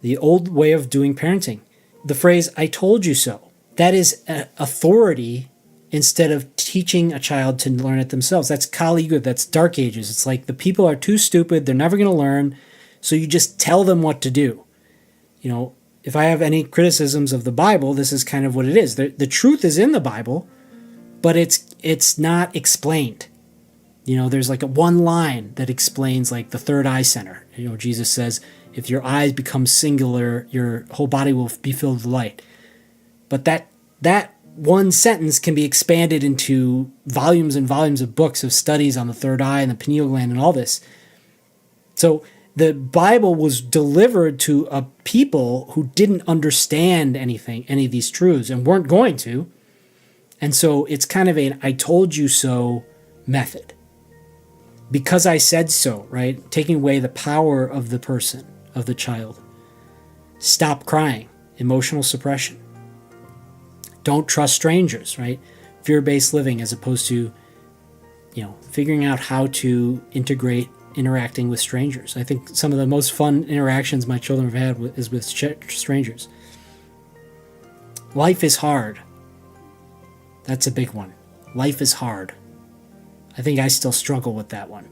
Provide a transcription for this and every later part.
The old way of doing parenting. The phrase, "I told you so," that is authority instead of teaching a child to learn it themselves. That's Kali Yuga, that's Dark Ages. It's like the people are too stupid, they're never going to learn, so you just tell them what to do. You know, if I have any criticisms of the Bible, this is kind of what it is. The truth is in the Bible, but it's not explained. You know, there's like one line that explains like the third eye center. You know, Jesus says, if your eyes become singular, your whole body will be filled with light. But that one sentence can be expanded into volumes and volumes of books of studies on the third eye and the pineal gland and all this. So the Bible was delivered to a people who didn't understand any of these truths and weren't going to. And so it's kind of an "I told you so" method. Because I said so, right? Taking away the power of the person, of the child. Stop crying, emotional suppression. Don't trust strangers, right? Fear-based living as opposed to, figuring out how to integrate interacting with strangers. I think some of the most fun interactions my children have had is with strangers. Life is hard. That's a big one. Life is hard. I think I still struggle with that one.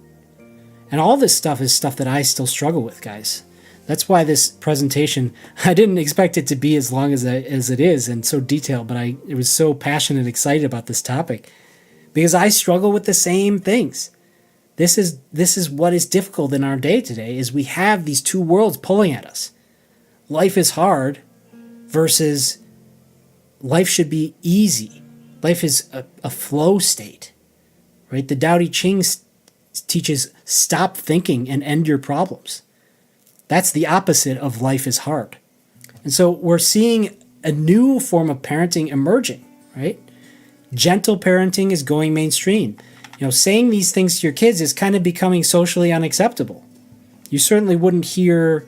And all this stuff is stuff that I still struggle with, guys. That's why this presentation, I didn't expect it to be as long as it is and so detailed, but I was so passionate and excited about this topic because I struggle with the same things. This is what is difficult in our day today, is we have these two worlds pulling at us. Life is hard versus life should be easy. Life is a flow state, right? The Tao Te Ching teaches stop thinking and end your problems. That's the opposite of life is hard. And so we're seeing a new form of parenting emerging, right? Gentle parenting is going mainstream. Saying these things to your kids is kind of becoming socially unacceptable. You certainly wouldn't hear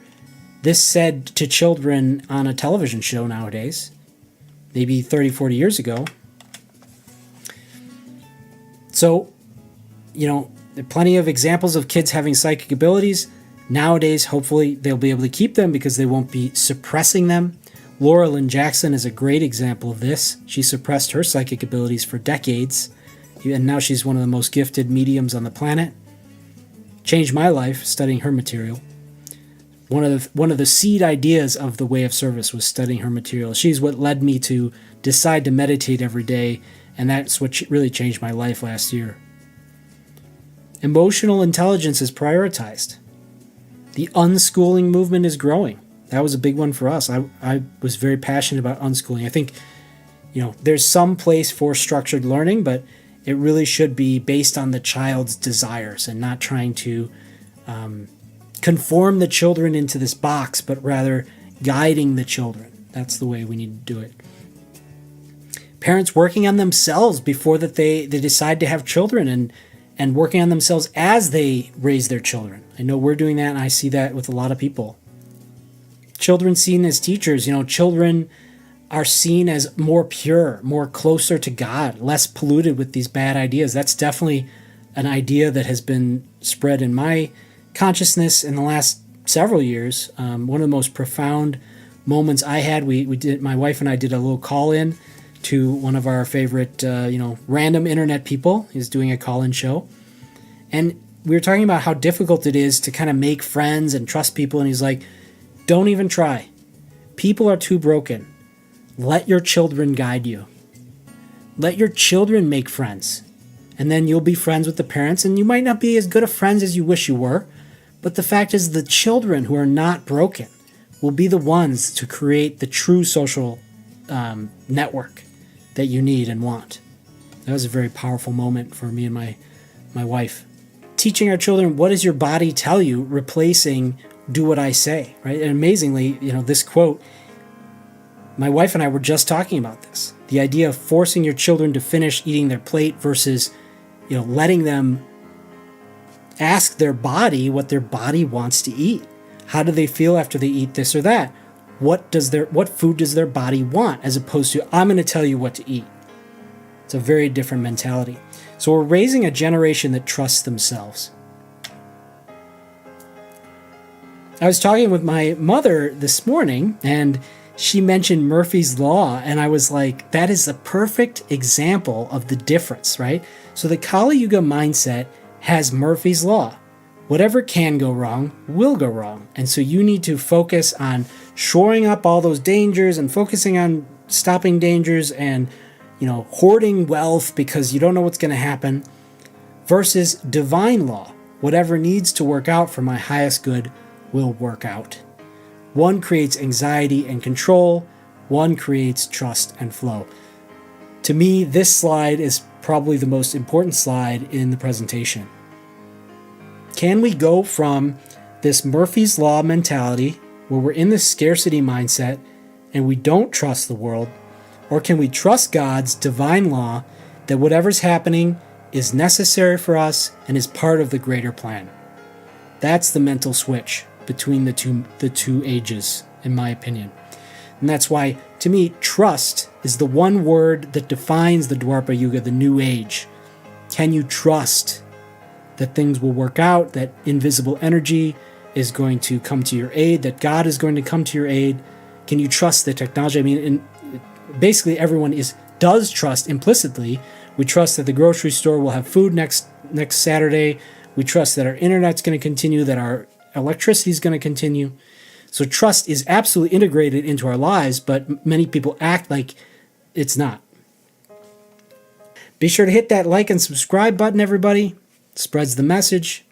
this said to children on a television show nowadays, maybe 30, 40 years ago. So, there are plenty of examples of kids having psychic abilities. Nowadays, hopefully, they'll be able to keep them because they won't be suppressing them. Laura Lynn Jackson is a great example of this. She suppressed her psychic abilities for decades, and now she's one of the most gifted mediums on the planet. Changed my life studying her material. One of the seed ideas of the Way of Service was studying her material. She's what led me to decide to meditate every day, and that's what really changed my life last year. Emotional intelligence is prioritized. The unschooling movement is growing. That was a big one for us. I was very passionate about unschooling. I think, there's some place for structured learning, but it really should be based on the child's desires and not trying to conform the children into this box, but rather guiding the children. That's the way we need to do it. Parents working on themselves before that they decide to have children and working on themselves as they raise their children. I know we're doing that, and I see that with a lot of people. Children seen as teachers, children are seen as more pure, more closer to God, less polluted with these bad ideas. That's definitely an idea that has been spread in my consciousness in the last several years. One of the most profound moments I had, my wife and I did a little call-in to one of our favorite, random internet people. He's doing a call-in show. And we were talking about how difficult it is to kind of make friends and trust people. And he's like, don't even try. People are too broken. Let your children guide you. Let your children make friends. And then you'll be friends with the parents. And you might not be as good of friends as you wish you were. But the fact is the children who are not broken will be the ones to create the true social network that you need and want. That was a very powerful moment for me and my wife. Teaching our children, what does your body tell you, replacing do what I say, right? And amazingly, this quote, my wife and I were just talking about this. The idea of forcing your children to finish eating their plate versus, letting them ask their body what their body wants to eat. How do they feel after they eat this or that? What food does their body want, as opposed to, I'm going to tell you what to eat. It's a very different mentality. So we're raising a generation that trusts themselves. I was talking with my mother this morning, and she mentioned Murphy's Law, and I was like, that is a perfect example of the difference, right? So the Kali Yuga mindset has Murphy's Law. Whatever can go wrong will go wrong. And so you need to focus on shoring up all those dangers and focusing on stopping dangers and, hoarding wealth because you don't know what's going to happen, versus divine law. Whatever needs to work out for my highest good will work out. One creates anxiety and control. One creates trust and flow. To me, this slide is probably the most important slide in the presentation. Can we go from this Murphy's Law mentality, where we're in this scarcity mindset and we don't trust the world, or can we trust God's divine law that whatever's happening is necessary for us and is part of the greater plan? That's the mental switch between the two ages, in my opinion. And that's why, to me, trust is the one word that defines the Dwapara Yuga, the new age. Can you trust that things will work out, that invisible energy is going to come to your aid, that God is going to come to your aid? Can you trust the technology? I mean, basically everyone does trust implicitly. We trust that the grocery store will have food next Saturday. We trust that our internet's going to continue, that our electricity is going to continue. So trust is absolutely integrated into our lives, but many people act like it's not. Be sure to hit that like and subscribe button, everybody. Spreads the message.